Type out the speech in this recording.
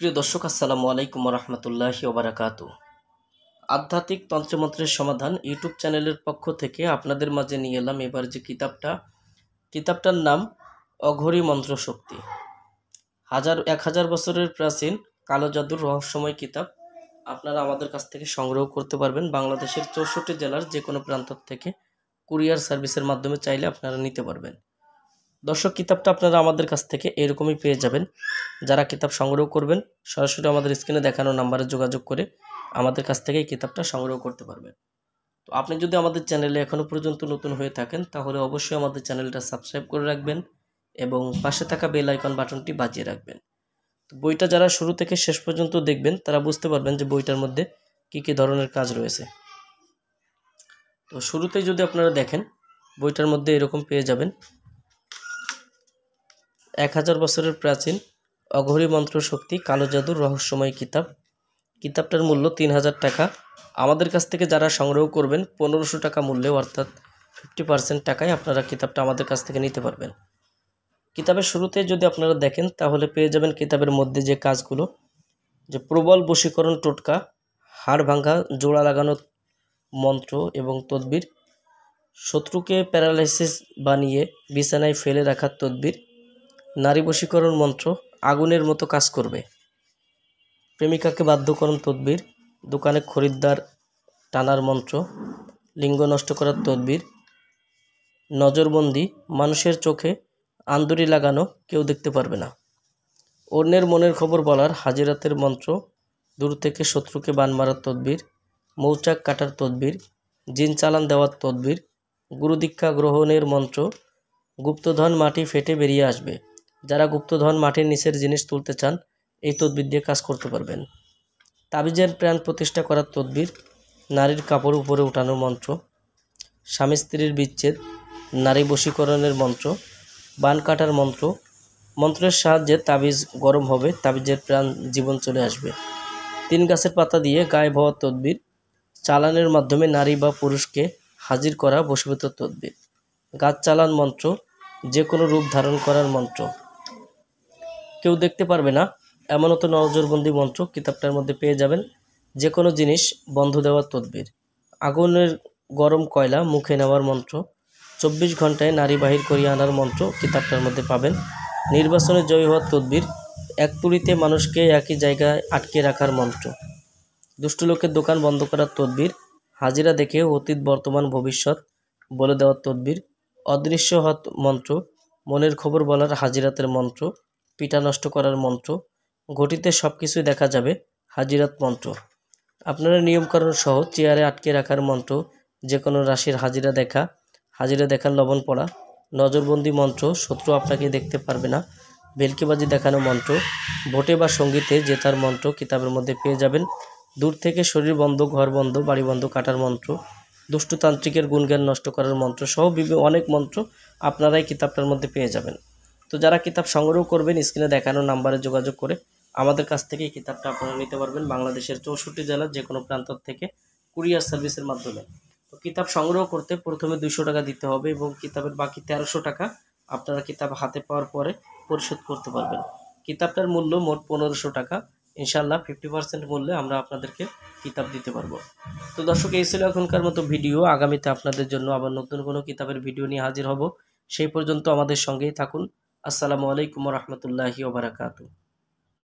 প্রিয় দর্শক, আসসালামু আলাইকুম রহমতুল্লাহি ওবারাকাতু। আধ্যাত্মিক তন্ত্রমন্ত্রের সমাধান ইউটিউব চ্যানেলের পক্ষ থেকে আপনাদের মাঝে নিয়ে এলাম এবার যে কিতাবটার নাম অঘোরী মন্ত্রশক্তি। 1000 বছরের প্রাচীন কালো জাদুর রহস্যময় কিতাব। আপনারা আমাদের কাছ থেকে সংগ্রহ করতে পারবেন বাংলাদেশের 64 জেলার যে কোনো প্রান্ত থেকে। কুরিয়ার সার্ভিসের মাধ্যমে চাইলে আপনারা নিতে পারবেন। দর্শক, কিতাবটা আপনারা আমাদের কাছ থেকে এরকমই পেয়ে যাবেন। যারা কিতাব সংগ্রহ করবেন সরাসরি আমাদের স্ক্রিনে দেখানো নাম্বারে যোগাযোগ করে আমাদের কাছ থেকে এই কিতাবটা সংগ্রহ করতে পারবেন। তো আপনি যদি আমাদের চ্যানেলে এখনও পর্যন্ত নতুন হয়ে থাকেন তাহলে অবশ্যই আমাদের চ্যানেলটা সাবস্ক্রাইব করে রাখবেন এবং পাশে থাকা বেল আইকন বাটনটি বাজিয়ে রাখবেন। তো বইটা যারা শুরু থেকে শেষ পর্যন্ত দেখবেন তারা বুঝতে পারবেন যে বইটার মধ্যে কী কী ধরনের কাজ রয়েছে। তো শুরুতেই যদি আপনারা দেখেন বইটার মধ্যে এরকম পেয়ে যাবেন 1000 বছরের প্রাচীন অঘোরী মন্ত্রশক্তি কালো জাদুর রহস্যময় কিতাব। কিতাবটার মূল্য 3000 টাকা। আমাদের কাছ থেকে যারা সংগ্রহ করবেন 1500 টাকা মূল্যে, অর্থাৎ 50% টাকায় আপনারা কিতাবটা আমাদের কাছ থেকে নিতে পারবেন। কিতাবের শুরুতে যদি আপনারা দেখেন তাহলে পেয়ে যাবেন কিতাবের মধ্যে যে কাজগুলো, যে প্রবল বশীকরণ টোটকা, হাড় ভাঙা জোড়া লাগানো মন্ত্র এবং তদবির, শত্রুকে প্যারালাইসিস বানিয়ে বিছানায় ফেলে রাখার তদবির, নারী বশীকরণ মন্ত্র আগুনের মতো কাজ করবে, প্রেমিকাকে বাধ্যকরণ তদবির, দোকানে খরিদ্দার টানার মন্ত্র, লিঙ্গ নষ্ট করার তদবির, নজরবন্দি, মানুষের চোখে আন্দুরি লাগানো, কেউ দেখতে পারবে না, অন্যের মনের খবর বলার হাজিরাতের মন্ত্র, দূর থেকে শত্রুকে বান মারার তদবির, মৌচাক কাটার তদবির, জিন চালান দেওয়ার তদবির, গুরুদীক্ষা গ্রহণের মন্ত্র, গুপ্তধন মাটি ফেটে বেরিয়ে আসবে। যারা গুপ্তধন মাটির নিচের জিনিস তুলতে চান এই তদবির দিয়ে কাজ করতে পারবেন। তাবিজের প্রাণ প্রতিষ্ঠা করার তদবির, নারীর কাপড় উপরে উঠানোর মন্ত্র, স্বামী স্ত্রীর বিচ্ছেদ, নারী বশীকরণের মন্ত্র, বান কাটার মন্ত্র, মন্ত্রের সাহায্যে তাবিজ গরম হবে, তাবিজের প্রাণ জীবন চলে আসবে। 3 গাছের পাতা দিয়ে গায়েব হওয়ার তদবির, চালানের মাধ্যমে নারী বা পুরুষকে হাজির করা বশীভূত তদবির, গাছ চালান মন্ত্র, যে কোনো রূপ ধারণ করার মন্ত্র, কেউ দেখতে পারবে না এমনতো নজরবন্দি মন্ত্র কিতাবটার মধ্যে পেয়ে যাবেন। যে কোনো জিনিস বন্ধ দেওয়ার তদবির, আগুনের গরম কয়লা মুখে নেওয়ার মন্ত্র, 24 ঘন্টায় নারী বাহির করিয়ে আনার মন্ত্র কিতাবটার মধ্যে পাবেন। নির্বাচনে জয়ী হওয়ার তদবির, এক তুড়িতে মানুষকে একই জায়গায় আটকে রাখার মন্ত্র, দুষ্ট লোকের দোকান বন্ধ করার তদবির, হাজিরা দেখে অতীত বর্তমান ভবিষ্যৎ বলে দেওয়ার তদবির, অদৃশ্য হওয়ার মন্ত্র, মনের খবর বলার হাজিরাতের মন্ত্র, পিঠা নষ্ট করার মন্ত্র, ঘটিতে সব কিছুই দেখা যাবে হাজিরাত মন্ত্র, আপনারা নিয়মকানুন সহ চেয়ারে আটকে রাখার মন্ত্র, যে কোনো রাশির হাজিরা দেখার লবণ পড়া, নজরবন্দি মন্ত্র, শত্রু আপনাকে দেখতে পারবে না, ভেলকিবাজি দেখানো মন্ত্র, ভোটে বা সঙ্গীতে জেতার মন্ত্র কিতাবের মধ্যে পেয়ে যাবেন। দূর থেকে শরীর বন্ধ, ঘর বন্ধ, বাড়ি বন্ধ কাটার মন্ত্র, দুষ্টতান্ত্রিকের গুণজ্ঞান নষ্ট করার মন্ত্র সহ অনেক মন্ত্র আপনারাই কিতাবটার মধ্যে পেয়ে যাবেন। তো যারা কিতাব সংগ্রহ করবেন স্ক্রিনে দেখানো নাম্বারে যোগাযোগ করে আমাদের কাছ থেকে এই কিতাবটা আপনারা নিতে পারবেন বাংলাদেশের 64 জেলার যে কোনো প্রান্ত থেকে কুরিয়ার সার্ভিসের মাধ্যমে। তো কিতাব সংগ্রহ করতে প্রথমে 200 টাকা দিতে হবে এবং কিতাবের বাকি 1300 টাকা আপনারা কিতাব হাতে পাওয়ার পরে পরিশোধ করতে পারবেন। কিতাবটার মূল্য মোট 1500 টাকা। ইনশাল্লাহ 50% মূল্যে আমরা আপনাদেরকে কিতাব দিতে পারবো। তো দর্শক, এই ছিল এখনকার মতো ভিডিও। আগামীতে আপনাদের জন্য আবার নতুন কোনো কিতাবের ভিডিও নিয়ে হাজির হব। সেই পর্যন্ত আমাদের সঙ্গেই থাকুন। আসসালামু আলাইকুম রহমতুল্লাহি ওয়া বারাকাতুহু।